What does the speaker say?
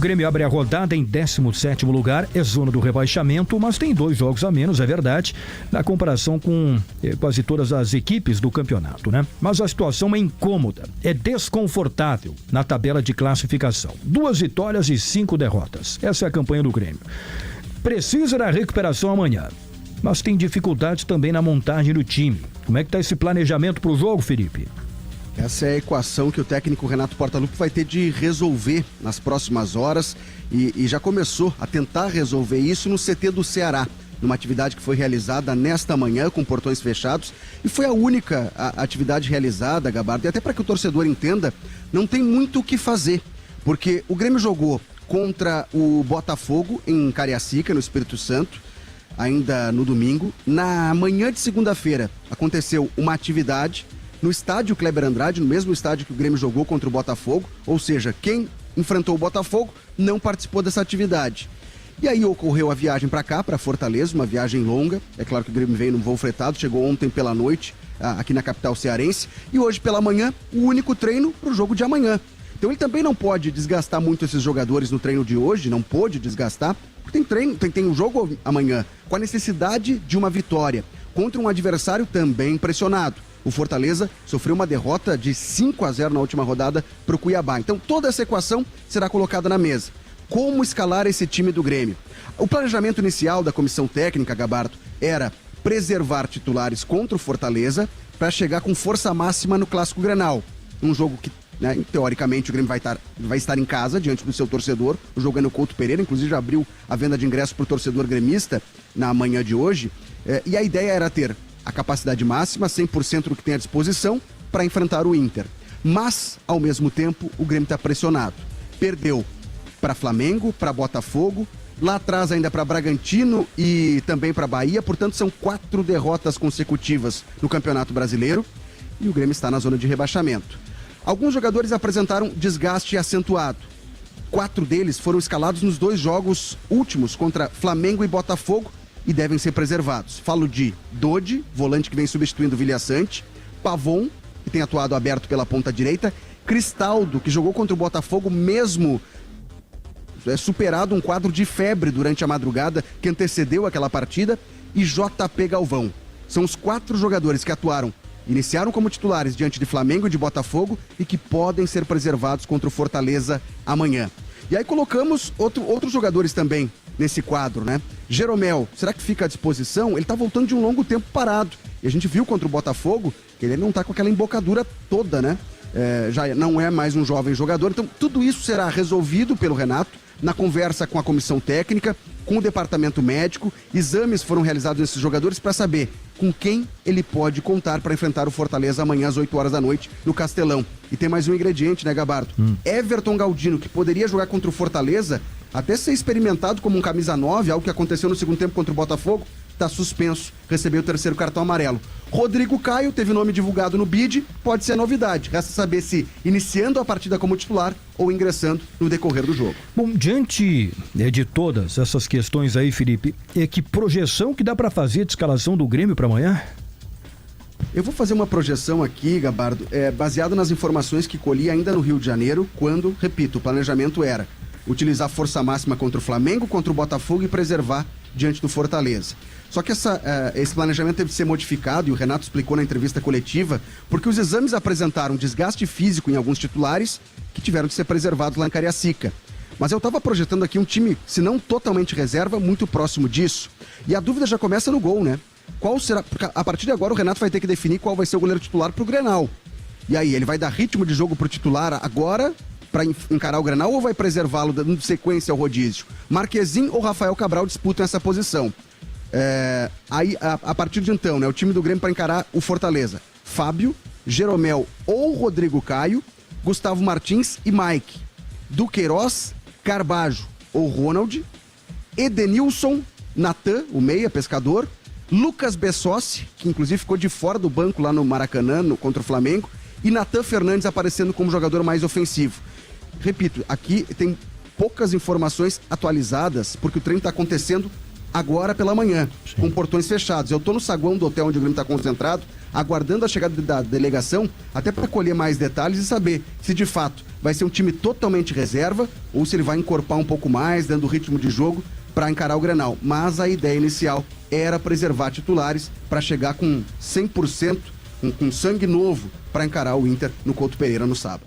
O Grêmio abre a rodada em 17º lugar, é zona do rebaixamento, mas tem 2 jogos a menos, é verdade, na comparação com quase todas as equipes do campeonato, né? Mas a situação é incômoda, é desconfortável na tabela de classificação. 2 vitórias e 5 derrotas. Essa é a campanha do Grêmio. Precisa da recuperação amanhã, mas tem dificuldades também na montagem do time. Como é que está esse planejamento para o jogo, Felipe? Essa é a equação que o técnico Renato Portaluppi vai ter de resolver nas próximas horas e já começou a tentar resolver isso no CT do Ceará, numa atividade que foi realizada nesta manhã com portões fechados e foi a única atividade realizada, Gabardo, e até para que o torcedor entenda, não tem muito o que fazer, porque o Grêmio jogou contra o Botafogo em Cariacica, no Espírito Santo, ainda no domingo. Na manhã de segunda-feira aconteceu uma atividade no estádio Kleber Andrade, no mesmo estádio que o Grêmio jogou contra o Botafogo, ou seja, quem enfrentou o Botafogo não participou dessa atividade. E aí ocorreu a viagem para cá, para Fortaleza, uma viagem longa. É claro que o Grêmio veio num voo fretado, chegou ontem pela noite aqui na capital cearense e hoje pela manhã o único treino para o jogo de amanhã. Então ele também não pode desgastar muito esses jogadores no treino de hoje, não pôde desgastar, porque tem treino, tem um jogo amanhã com a necessidade de uma vitória contra um adversário também pressionado. O Fortaleza sofreu uma derrota de 5-0 na última rodada para o Cuiabá. Então toda essa equação será colocada na mesa. Como escalar esse time do Grêmio? O planejamento inicial da comissão técnica, Gabardo, era preservar titulares contra o Fortaleza para chegar com força máxima no Clássico Grenal. Um jogo que, né, teoricamente, o Grêmio vai estar em casa diante do seu torcedor. O jogo é no Couto Pereira, inclusive já abriu a venda de ingressos para o torcedor gremista na manhã de hoje. E a ideia era ter a capacidade máxima, 100% do que tem à disposição, para enfrentar o Inter. Mas, ao mesmo tempo, o Grêmio está pressionado. Perdeu para Flamengo, para Botafogo, lá atrás ainda para Bragantino e também para Bahia, portanto são 4 derrotas consecutivas no Campeonato Brasileiro e o Grêmio está na zona de rebaixamento. Alguns jogadores apresentaram desgaste acentuado. 4 deles foram escalados nos 2 jogos últimos contra Flamengo e Botafogo e devem ser preservados. Falo de Dodi, volante que vem substituindo o Vilhaçante, Pavon, que tem atuado aberto pela ponta direita, Cristaldo, que jogou contra o Botafogo mesmo superado um quadro de febre durante a madrugada que antecedeu aquela partida, e JP Galvão. São os 4 jogadores que iniciaram como titulares diante de Flamengo e de Botafogo e que podem ser preservados contra o Fortaleza amanhã. E aí colocamos outros jogadores também nesse quadro, né? Jeromel, será que fica à disposição? Ele tá voltando de um longo tempo parado. E a gente viu contra o Botafogo que ele não tá com aquela embocadura toda, né? Já não é mais um jovem jogador. Então tudo isso será resolvido pelo Renato na conversa com a comissão técnica, com o departamento médico. Exames foram realizados nesses jogadores para saber com quem ele pode contar para enfrentar o Fortaleza amanhã às 8 horas da noite no Castelão. E tem mais um ingrediente, né, Gabardo? Everton Galdino, que poderia jogar contra o Fortaleza, até ser experimentado como um camisa 9, algo que aconteceu no segundo tempo contra o Botafogo, está suspenso, recebeu o 3º cartão amarelo. Rodrigo Caio teve nome divulgado no BID, pode ser novidade. Resta saber se iniciando a partida como titular ou ingressando no decorrer do jogo. Bom, diante de todas essas questões aí, Felipe, que projeção que dá para fazer de escalação do Grêmio para amanhã? Eu vou fazer uma projeção aqui, Gabardo, baseado nas informações que colhi ainda no Rio de Janeiro, quando, repito, o planejamento era utilizar força máxima contra o Flamengo, contra o Botafogo e preservar diante do Fortaleza. Só que esse planejamento teve que ser modificado, e o Renato explicou na entrevista coletiva, porque os exames apresentaram desgaste físico em alguns titulares que tiveram que ser preservados lá em Cariacica. Mas eu estava projetando aqui um time, se não totalmente reserva, muito próximo disso. E a dúvida já começa no gol, né? Qual será? Porque a partir de agora o Renato vai ter que definir qual vai ser o goleiro titular pro Grenal. E aí, ele vai dar ritmo de jogo pro titular agora para encarar o Grenal ou vai preservá-lo dando sequência ao rodízio? Marquezin ou Rafael Cabral disputam essa posição. Aí, a partir de então, né, o time do Grêmio para encarar o Fortaleza: Fábio, Jeromel ou Rodrigo Caio, Gustavo Martins e Mike, Duqueiroz, Carbajo ou Ronald, Edenilson, Natan, o meia, pescador, Lucas Bessossi, que inclusive ficou de fora do banco lá no Maracanã, contra o Flamengo, e Natan Fernandes aparecendo como jogador mais ofensivo. Repito, aqui tem poucas informações atualizadas, porque o treino está acontecendo agora pela manhã, com portões fechados. Eu estou no saguão do hotel onde o Grêmio está concentrado, aguardando a chegada da delegação, até para colher mais detalhes e saber se de fato vai ser um time totalmente reserva ou se ele vai encorpar um pouco mais, dando ritmo de jogo para encarar o Grenal. Mas a ideia inicial era preservar titulares para chegar com 100%, com sangue novo para encarar o Inter no Couto Pereira no sábado.